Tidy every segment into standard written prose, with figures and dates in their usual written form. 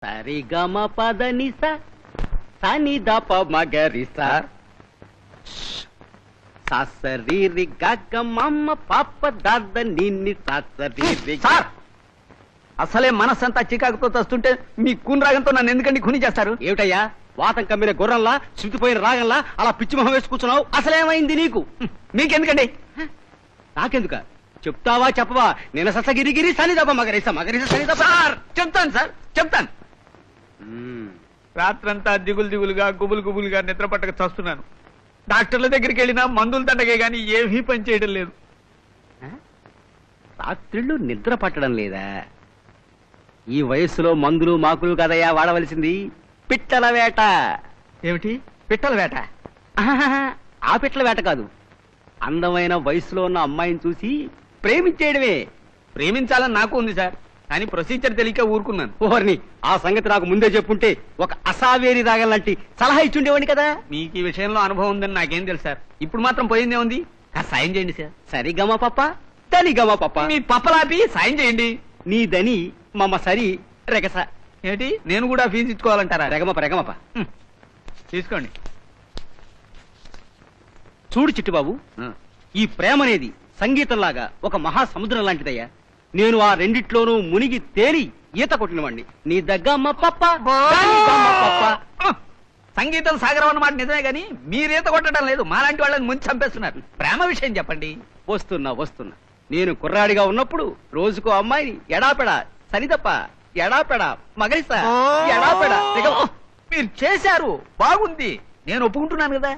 సరిగమ పదనిస సని దప మగరిస ససరీరి గగ్గ మమ్మ పాప దద్ద నిన్ని ససరీరి. సార్, అసలే మనసంతా చికాకుతో తస్తుంటే మీ కూని రాగంతో నన్ను ఎందుకండి ఖూని చేస్తారు? ఏమిటయ్యా వాతం కమ్మిన గుర్రంలా శృతిపోయిన రాగంలా అలా పిచ్చి మొహం వేసి కూర్చున్నావు? అసలేమైంది నీకు? మీకెందుకండి? నాకెందుక? చెప్తావా చెప్పవా? నేను ససగిరిగిరి సని దప మగరిస మగరిస సని దప. సార్ చెప్తాను, సార్ చెప్తాను. రాత్రంతా దిగులుగా గుబులుగా నిద్ర పట్టక చస్తున్నాను. డాక్టర్ల దగ్గరికి వెళ్ళినా మందులు తండగే గాని ఏమీ పని చేయడం లేదు. రాత్రిళ్ళు నిద్ర పట్టడం లేదా? ఈ వయస్సులో మందులు మాకులు కదయ్యా వాడవలసింది. పిట్టల వేట. ఏమిటి పిట్టల వేట? ఆ పిట్టల వేట కాదు, అందమైన వయసులో ఉన్న అమ్మాయిని చూసి ప్రేమించేయడమే. ప్రేమించాలని నాకు ఉంది సార్, కానీ ప్రొసీజర్ తెలియక ఊరుకున్నాను. ఓర్ని, ఆ సంగతి నాకు ముందే చెప్పుంటే ఒక అసావేరి రాగలంటి సలహా ఇచ్చుండేవాడిని కదా. మీకు ఈ విషయంలో అనుభవం ఉందని నాకేం తెలుసు సార్. ఇప్పుడు మాత్రం పోయిందే ఉంది, కాస్త సాయం చేయండి సార్. సరిగమ పప్ప దనిగమ పప్ప. మీ పప్పలాపి సాయం చేయండి. నీ దని మమ్మ సరి రెగస. ఏంటి నేను కూడా ఫీజు ఇచ్చుకోవాలంటారా? రెగమప రెగమప. తీసుకోండి. చూడు చిట్టుబాబు, ఈ ప్రేమ అనేది సంగీతంలాగా ఒక మహాసముద్రం లాంటిదయ్యా. నేను ఆ రెండిట్లోనూ మునిగి తేలి ఈత కొట్టినవాణ్ణి. నీ దగ్గమ్మ పప్ప దానిగమ్మ పప్ప. సంగీతం సాగరం అన్నమాట నిజమే గాని మీరీత కొట్టడం లేదు. మాలాంటి వాళ్ళని ముంచి చంపేస్తున్నారు. ప్రేమ విషయం చెప్పండి. వస్తున్నా. నేను కుర్రాడిగా ఉన్నప్పుడు రోజుకో అమ్మాయిని ఎడాపెడా సనిదప్ప ఎడాపెడా మగరిస ఎడాపెడా. మీరు చేశారు, బాగుంది, నేను ఒప్పుకుంటున్నాను కదా.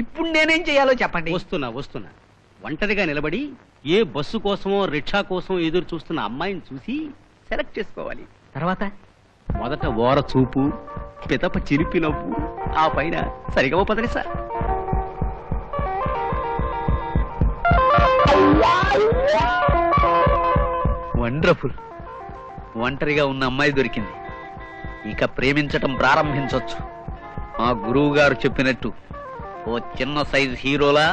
ఇప్పుడు నేనేం చేయాలో చెప్పండి. వస్తున్నా. ఒంటరిగా నిలబడి ఏ బస్సు కోసమో రిక్షా కోసం ఎదురు చూస్తున్న అమ్మాయిని చూసి సెలెక్ట్ చేసుకోవాలి. తర్వాత మొదట ఓర చూపు, పిదప చిలిపి నవ్వు, ఆ పైన సరిగమ పదనిస. వండర్ఫుల్. ఒంటరిగా ఉన్న అమ్మాయి దొరికింది. ఇక ప్రేమించటం ప్రారంభించొచ్చు. మా గురువు గారు చెప్పినట్టు ఓ చిన్న సైజు హీరోలా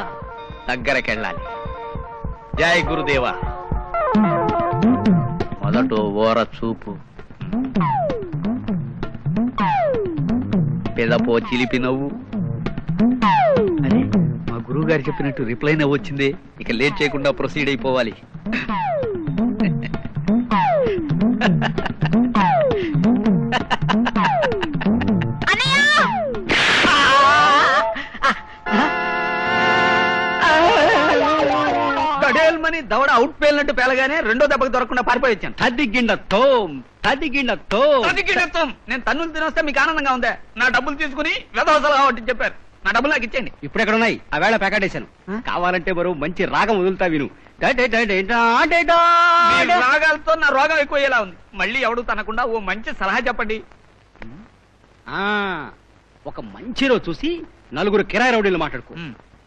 దగ్గరకెళ్ళాలి. జై గురుదేవా. మొదట ఓర చూపు, పెదపో చిలిపి నవ్వు. అరే, మా గురువు గారు చెప్పినట్టు రిప్లై నవ్వు వచ్చిందే. ఇక లేట్ చేయకుండా ప్రొసీడ్ అయిపోవాలి. గడేల్మని దవడ అవుట్ పేలినట్టు పేలగానే రెండో దెబ్బకి దొరకకుండా పారిపోయి వచ్చాను. తదిగిండతో నేను తన్నులు తినొస్తే మీకు ఆనందంగా ఉందా? నా డబ్బులు తీసుకుని వెధవసలుగా ఒకటి చెప్పారు. నా డబ్బులు నాకు ఇచ్చేయండి. ఇప్పుడు ఎక్కడ ఉన్నాయి? ఆ వేళ ప్యాకెటేశాను. కావాలంటే మరో మంచి రాగం వదులుతా విను. మీ రాగాలతో నా రోగం ఎక్కువయ్యేలా ఉంది. మళ్ళీ ఎవడు తనకుండా ఓ మంచి సలహా చెప్పండి. ఒక మంచి రోజు చూసి నలుగురు కిరాయి రౌడీలు మాట్లాడుకో.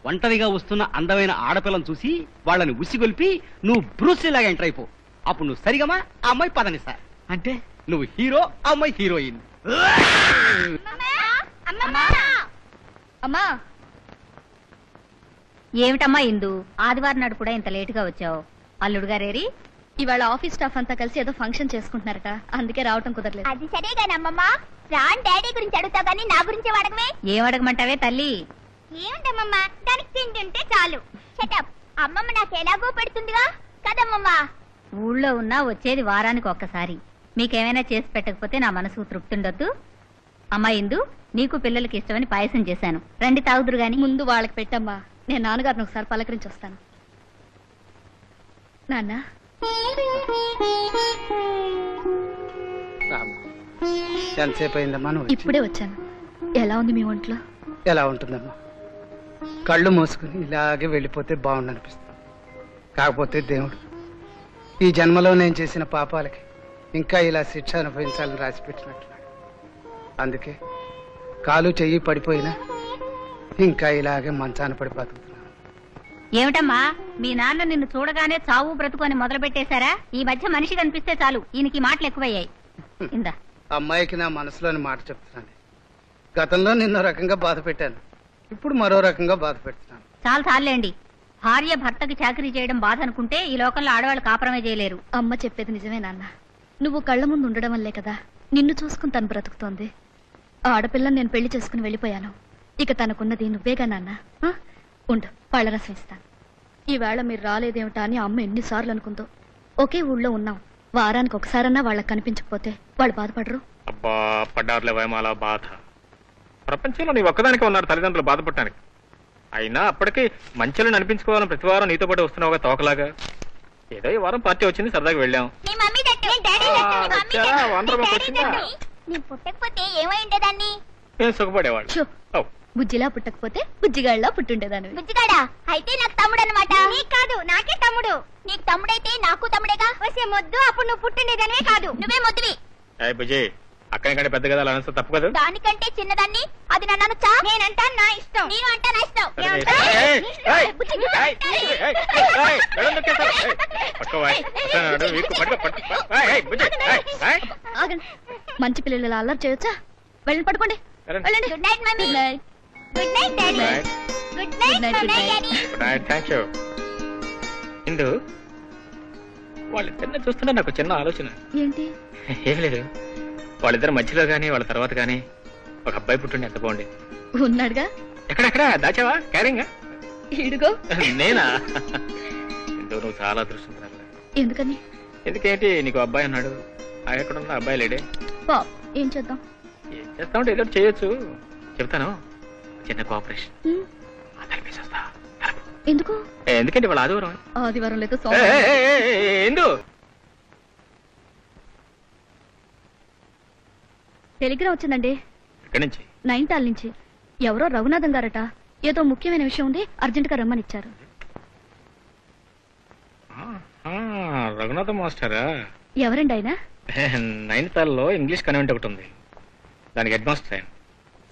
ఒంటరిగా వస్తున్న అందమైన ఆడపిల్లను చూసి వాళ్ళని ఉసిగొల్పి నువ్వు బ్రూస్లీలాగా ఎంటర్ అయిపో. అప్పుడు నువ్వు సరిగమా, ఆ అమ్మాయి పదనిసా. అంటే నువ్వు హీరో, ఆ అమ్మాయి హీరోయిన్. అమ్మా, ఏమిటమ్మా ఇందు, ఆదివారం నాడు కూడా ఇంత లేటుగా వచ్చావు? అల్లుడు గారేరి? ఇవాళ ఆఫీస్ స్టాఫ్ అంతా కలిసి ఏదో ఫంక్షన్ చేసుకుంటున్నారట, అందుకే రావటం కుదరలేదు. అది సరే గాని అమ్మమ్మ, రాన్ డాడీ గురించి అడుగుతావు కానీ నా గురించి అడగవే. ఏం అడగమంటావే తల్లి? ఏముందమ్మమ్మ, దానికి తిండి ఉంటే చాలు. షటప్. అమ్మమ్మ నాకు ఎలాగో పెడుతుందిగా కదమ్మమ్మ. ఊళ్ళో ఉన్నా వచ్చేది వారానికి ఒక్కసారి. మీకేమైనా చేసి పెట్టకపోతే నా మనసుకు తృప్తి ఉండొద్దు. అమ్మా ఇందు, నీకు పిల్లలకి ఇష్టమని పాయసం చేశాను, రండి తాగుదురు గాని. ముందు వాళ్ళకి పెట్టమ్మా, నేను నాన్నగారిని ఒకసారి పలకరించి వస్తాను. నాన్న, ఎంతసేపు అయిందమ్మా నువ్వు? ఇప్పుడే వచ్చాను. ఎలా ఉంది మీ ఒంట్లో? ఎలా ఉంటుందమ్మా, కళ్ళు మూసుకుని ఇలాగే వెళ్ళిపోతే బాగుండనిపిస్తుంది. కాకపోతే దేవుడు ఈ జన్మలో నేను చేసిన పాపాలకి ఇంకా ఇలా శిక్ష అనుభవించాలని రాసిపెట్టినట్టున్నాడు. అందుకే కాలు చెయ్యి పడిపోయినా ఇంకా ఇలాగే మంచాన పడి బతుకుతున్నాను. ఏమిటమ్మా, మీ నాన్న నిన్ను చూడగానే చావు బ్రతుకొని మొదలు పెట్టేశారా? ఈ మధ్య మనిషి కనిపిస్తే చాలు ఈయనకి మాటలు ఎక్కువయ్యాయి. ఇందా అమ్మాయికి నా మనసులోని మాట చెప్తున్నాను. గతంలో నిన్నో రకంగా బాధ పెట్టాను, ఇప్పుడు మరో రకంగా బాధ పెడుతున్నాను. చాలేండి. భార్య భర్తకి చాకరీ చేయడం బాధ అనుకుంటే ఈ లోకంలో ఆడవాళ్ళు కాపురమే చేయలేరు. అమ్మ చెప్పేది నిజమే నాన్న. నువ్వు కళ్ళ ముందు ఉండడం వల్లే కదా నిన్ను చూసుకుని తను బ్రతుకుతోంది. ఆ ఆడపిల్లని నేను పెళ్లి చేసుకుని వెళ్ళిపోయాను. ఇక తనకున్నది నువ్వేగా నాన్న. ఆ? ఉండు, పళ్ళరసం ఇస్తాను. ఈవేళ మీరు రాలేదేమిటా అని అమ్మ ఎన్నిసార్లు అనుకుందో. ఒకే ఊళ్ళో ఉన్నాం, వారానికి ఒకసారన్నా వాళ్ళకి కనిపించకపోతే వాళ్ళు బాధపడరు? అబ్బా పడ్డారులే వైమాల బాధ. ప్రపంచంలో నీ ఒక్కదానికే ఉన్నారు తల్లిదండ్రులు బాధపడటానికి. అయినా అప్పటికి మంచిలను అనిపించుకోవాలని ప్రతి వారం నీతో పాటు వస్తున్నావుగా తోకలాగా. ఏదో ఈ వారం పార్టీ వచ్చింది, సరదాగా వెళ్ళాం. నేను పుట్టకపోతే ఏమై ఉండేదాన్ని? నేను సుఖపడేవాళ్ళు. షో, బుజ్జిలా పుట్టకపోతే బుజ్జిగాళ్ళలా పుట్టుండేదాన్ని. బుజ్జిగాడా అయితే నాకు తమ్ముడు అనమాట. నీకు కాదు, నాకే తమ్ముడు. నీకు తమ్ముడైతే నాకు తమ్ముడేగా. వచ్చే మొద్దు, అప్పుడు నువ్వు పుట్టిండేదానివే కాదు, నువ్వే మొద్దువి. బుజ్జి అక్కడి కంటే పెద్ద కదా అనొచ్చు, తప్పు కదా. దానికంటే చిన్నదాన్ని, అది నన్ను అనొచ్చా? నేనంటా నా ఇష్టం, నేను అంటా నా ఇష్టం. ఆగండి, మంచి పిల్లలు అల్లరి చేయొచ్చా? వెళ్ళండి, పడుకోండి. వెళ్ళండి. Good night mummy. Good night. Good night daddy. Good night daddy. Thank you. Indu వాళ్ళిద్దరిని చూస్తుంటే నాకు చిన్న ఆలోచన. ఏంటి? ఏం లేదు, వాళ్ళిద్దరు మధ్యలో గానీ వాళ్ళ తర్వాత గానీ ఒక అబ్బాయి పుట్టుండి ఎంత బాగుండేది. ఉన్నాడుగా. ఎక్కడెక్కడ దాచావా క్యారింగ్? ఇడుగో. నేనా? ఇందు నువ్వు చాలా అదృష్టం. ఎందుకని? ఎందుకేంటి, నీకు అబ్బాయి అన్నాడు. ఎక్కడున్నా అబ్బాయి లేడే. పాప, ఏం చేద్దాం? ఏం చేస్తామంటే ఏదో చేయొచ్చు. చెప్తాను, చిన్న కోఆపరేషన్. వస్తా. ఎందుకు? ఎందుకంటే వాళ్ళ ఆదివారం. ఆదివారం లేదు, ఎందు టెలిగ్రామ్ వచ్చిందండి. ఇక్కడి నుంచి 9 నుంచి. ఎవరో రఘునాథం గారట, ఏదో ముఖ్యమైన విషయం ఉంది, అర్జెంట్ గా రమ్మనిచ్చారు. రఘునాథం మాస్టరా? ఎవరండి ఆయన? నైనితాల్లో ఇంగ్లీష్ కన్వెంట్ ఒకటి ఉంది, దానికి హెడ్ మాస్టర్ ఆయన.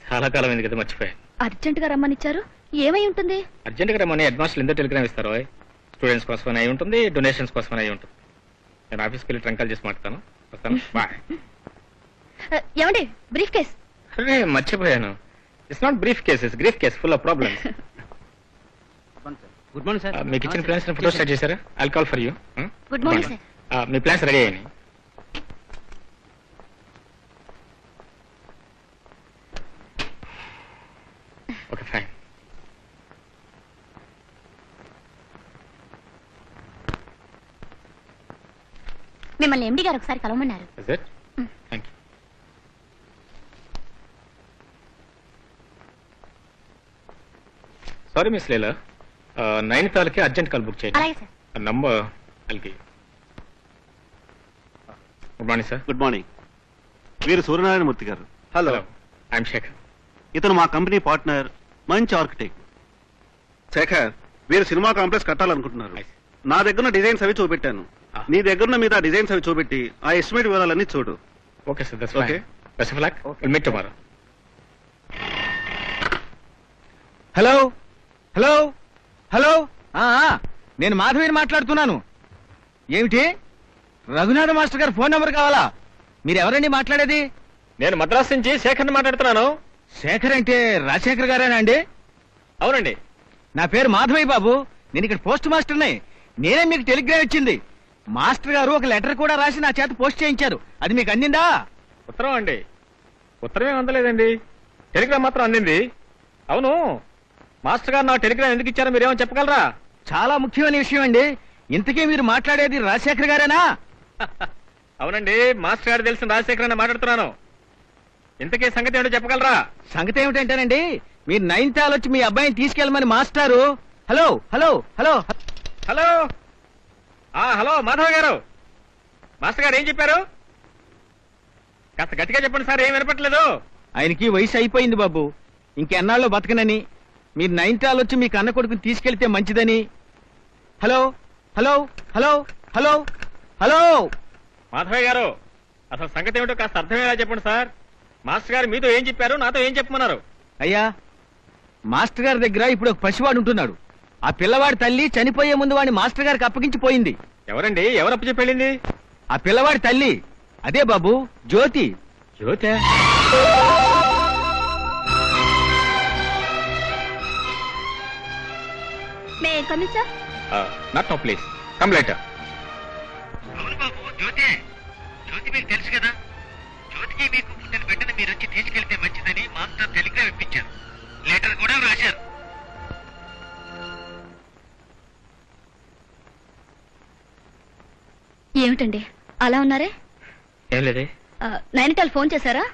చాలా కాలం అయింది కదా, మర్చిపోయాను. అర్జెంట్ గా రమ్మనిచ్చారు, ఏమై ఉంటుంది? అర్జెంట్ గా రమ్మని హెడ్ మాస్టర్లు ఎందుకు టెలిగ్రామ్ ఇస్తారు? స్టూడెంట్స్ కోసం అయి ఉంటుంది, డొనేషన్స్ కోసం అయి ఉంటుంది. నేను ఆఫీస్కి వెళ్ళి ట్రంకాల్ చేసి మాట్లాడతాను. వస్తాను, బాయ్. ఏమండి, బ్రీఫ్ కేస్? అరే మర్చిపోయాను. It's not briefcase, it's grief case full of problems. Good morning sir. మీకు ఇచ్చిన ప్లాన్స్ ఫోటో స్టార్ట్ చేశారా? I'll call for you. Good morning sir. మీ ప్లాన్స్ రెడీ అయ్యాయి. Okay fine. మిమ్మల్ని ఎండి గారు ఒకసారి కలవమన్నారు. Thank you. Sorry miss Leela, నైనితాల్కి అర్జెంట్ కాల్ బుక్ చేయండి. అలాగే సార్. నంబర్ అల్కి. Good morning sir. Good morning. వీరు సూర్యనారాయణమూర్తి గారు. Hello, I'm Shekhar. ఇతను మా కంపెనీ పార్ట్నర్, మంచి ఆర్కిటెక్ట్. శేఖర్, వీరు సినిమా కాంప్లెక్స్ కట్టాలనుకుంటున్నారు. నా దగ్గర డిజైన్స్ అవి చూపెట్టాను. నీ దగ్గర మీద డిజైన్స్ అవి చూపెట్టి ఆ ఎస్టిమేట్ వివరాలన్నీ చూడు. Okay sir, that's okay. Okay. Best of luck. Will meet tomorrow. Hello hello hello. నేను మాధవిని మాట్లాడుతున్నాను. ఏమిటి, రఘునాథ మాస్టర్ గారి ఫోన్ నెంబర్ కావాలా? మీరు ఎవరండి మాట్లాడేది? నేను మద్రాస్ నుంచి శేఖర్ని మాట్లాడుతున్నాను. శేఖర్ అంటే రాజశేఖర్ గారేనా అండి? అవునండి. నా పేరు మాధవయ్య బాబు, నేను ఇక్కడ పోస్ట్ మాస్టర్ని. నేనే మీకు టెలిగ్రామ్ ఇచ్చింది. మాస్టర్ గారు ఒక లెటర్ కూడా రాసి నా చేత పోస్ట్ చేయించారు. అది మీకు అందిందా? ఉత్తరం అండి. ఉత్తరం ఏం అందలేదండి, టెలిగ్రామ్ మాత్రం అందింది. అవును, మాస్టర్ గారు నా టెలిగ్రామ్ ఎందుకు ఇచ్చారో మీరేమో చెప్పగలరా? చాలా ముఖ్యమైన విషయం అండి. ఇంతకీ మీరు మాట్లాడేది రాజశేఖర్ గారేనా? అవునండి, మాస్టర్ గారు తెలిసిన రాజశేఖర్ అని మాట్లాడుతున్నాను. ఇంతకీ సంగతి ఏంటో చెప్పగలరా? సంగతి ఏమిటంటేనండి, మీరు 9th వచ్చి మీ అబ్బాయిని తీసుకెళ్ళమని మాస్టారు. Hello hello hello hello. Hello Madhav గారు, మాస్టర్ గారు ఏం చెప్పారు? కాస్త గట్టిగా చెప్పండి సార్, ఏం వినపట్లేదు. ఆయనకి వయసు అయిపోయింది బాబు, ఇంకెన్నాళ్ళు బతకనని. మీరు 9th వచ్చి మీ కన్న కొడుకుని తీసుకెళ్తే మంచిదని. Hello hello hello hello hello. Madhavaiah garu, అసలు సంగతి ఏమిటో కాస్త అర్థమయ్యేలా చెప్పండి సార్. మాస్టర్ గారు మీతో ఏం చెప్పారు, నాతో ఏం చెప్పమన్నారు? అయ్యా, మాస్టర్ గారి దగ్గర ఇప్పుడు ఒక పసివాడు ఉంటున్నాడు. ఆ పిల్లవాడి తల్లి చనిపోయే ముందు వాడిని మాస్టర్ గారికి అప్పగించిపోయింది. ఎవరండి, ఎవరు అప్పు చెప్పెళ్ళింది? ఆ పిల్లవాడి తల్లి అదే బాబు, Jyothi. Jyothi? May come in sir. Not no please, come later. అవును బాబు, జ్యోతి. జ్యోతి మీకు తెలుసు కదా. జ్యోతికి మీరు వచ్చి తీసుకెళ్తే మంచిదని మాస్టర్ టెలిగ్రామ్ ఇప్పించారు. లెటర్ కూడా రాశారు. ఏమిటండి అలా ఉన్నారే? ఏం లేదే. నైనిటాల్ ఫోన్ చేశారా?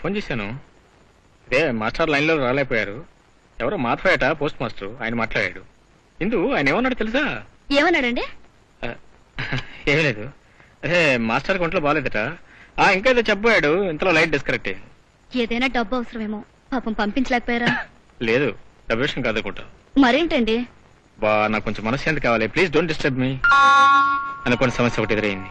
ఫోన్ చేశాను. అదే మాస్టర్ లైన్లో రాలేకపోయారు. ఎవరో మాట్లాడట పోస్ట్ మాస్టర్, ఆయన మాట్లాడాడు. ఇందు ఆయన ఏమన్నాడు తెలుసా? ఏమన్నాడండి? ఏమీ లేదు. అదే మాస్టర్ ఒంట్లో బాగాలేదట. ఇంకా ఏదో చెప్పాడు. ఇంతలో లైట్ డిస్కనెక్ట్ అయింది. ఏదైనా డబ్బు అవసరమేమో, పాపం పంపించలేకపోయారా? లేదు, డబ్బు విషయం కాదనుకుంటా. మరేంటండి? నాకు కొంచెం మనశ్శాంతి కావాలి. Please don't disturb me. అనుకోని సమస్య ఒకటి ఎదురైంది.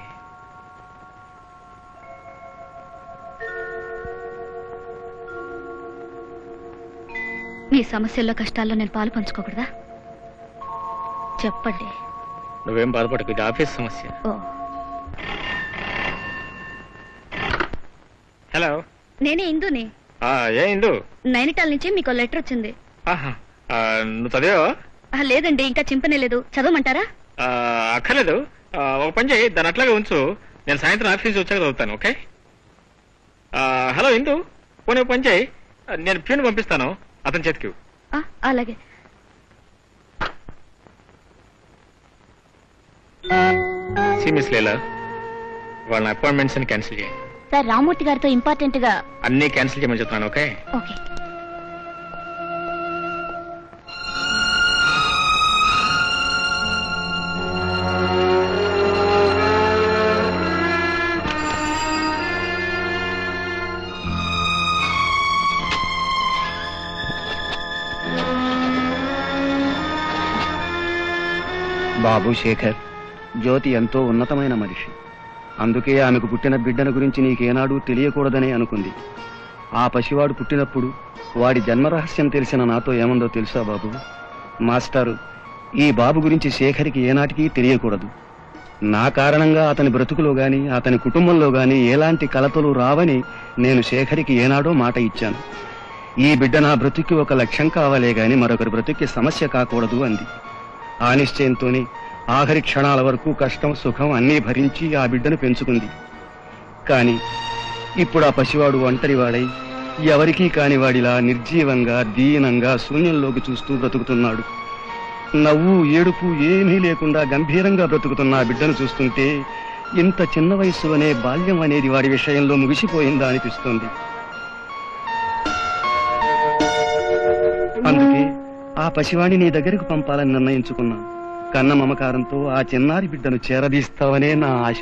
మీ సమస్యల్లో కష్టాల్లో నేను పాలు పంచుకోకూడదా? చెప్పండి. నువ్వేం బాధపడకు, ఇది ఆఫీస్ సమస్య. ఓ, హలో, నేనే ఇందుని. ఏ ఇందు? నైనిటాల్ నుంచి మీకు లెటర్ వచ్చింది. నువ్వు చదివావా? లేదండి, ఇంకా చింపనే లేదు. చదవమంటారా? అక్కర్లేదు. ఒక పని చేయి, దాని అట్లాగే ఉంచు. నేను సాయంత్రం ఆఫీస్ వచ్చాక చదువుతాను. ఓకే? హలో ఇందు, పోనీ ఒక పని చేయి, నేను ప్యూన్ పంపిస్తాను, అతని చేతికి. అలాగే. మిస్ లీలా, వాళ్ళ అపాయింట్మెంట్స్ ని క్యాన్సిల్ చేయండి. సార్, రామూర్తి గారితో ఇంపార్టెంట్ గా అన్ని క్యాన్సిల్ చేయమని చెప్తున్నాను. ఓకే? ఓకే. బాబు శేఖర్, జ్యోతి ఎంతో ఉన్నతమైన మనిషి. అందుకే ఆమెకు పుట్టిన బిడ్డను గురించి నీకేనాడూ తెలియకూడదనే అనుకుంది. ఆ పసివాడు పుట్టినప్పుడు వాడి జన్మరహస్యం తెలిసిన నాతో ఏమందో తెలుసా బాబు? మాస్టారు, ఈ బాబు గురించి శేఖర్కి ఏనాటికి తెలియకూడదు. నా కారణంగా అతని బ్రతుకులో గాని అతని కుటుంబంలో గాని ఎలాంటి కలతలు రావని నేను శేఖర్కి ఏనాడో మాట ఇచ్చాను. ఈ బిడ్డ నా బ్రతుక్కి ఒక లక్ష్యం కావాలే గాని మరొకరి బ్రతుక్కి సమస్య కాకూడదు అంది. ఆ నిశ్చయంతోనే ఆఖరి క్షణాల వరకు కష్టం సుఖం అన్నీ భరించి ఆ బిడ్డను పెంచుకుంది. కాని ఇప్పుడు ఆ పసివాడు ఒంటరివాడై ఎవరికీ కానివాడిలా నిర్జీవంగా దీనంగా శూన్యంలోకి చూస్తూ బ్రతుకుతున్నాడు. నవ్వు ఏడుపు ఏమీ లేకుండా గంభీరంగా బ్రతుకుతున్న ఆ బిడ్డను చూస్తుంటే ఇంత చిన్న వయస్సులోనే బాల్యం అనేది వాడి విషయంలో ముగిసిపోయిందా అనిపిస్తుంది. అందుకే ఆ పసివాణ్ణి నీ దగ్గరకు పంపాలని నిర్ణయించుకున్నా. కన్న మమకారంతో ఆ చిన్నారి బిడ్డను చేరదీస్తావనే నా ఆశ.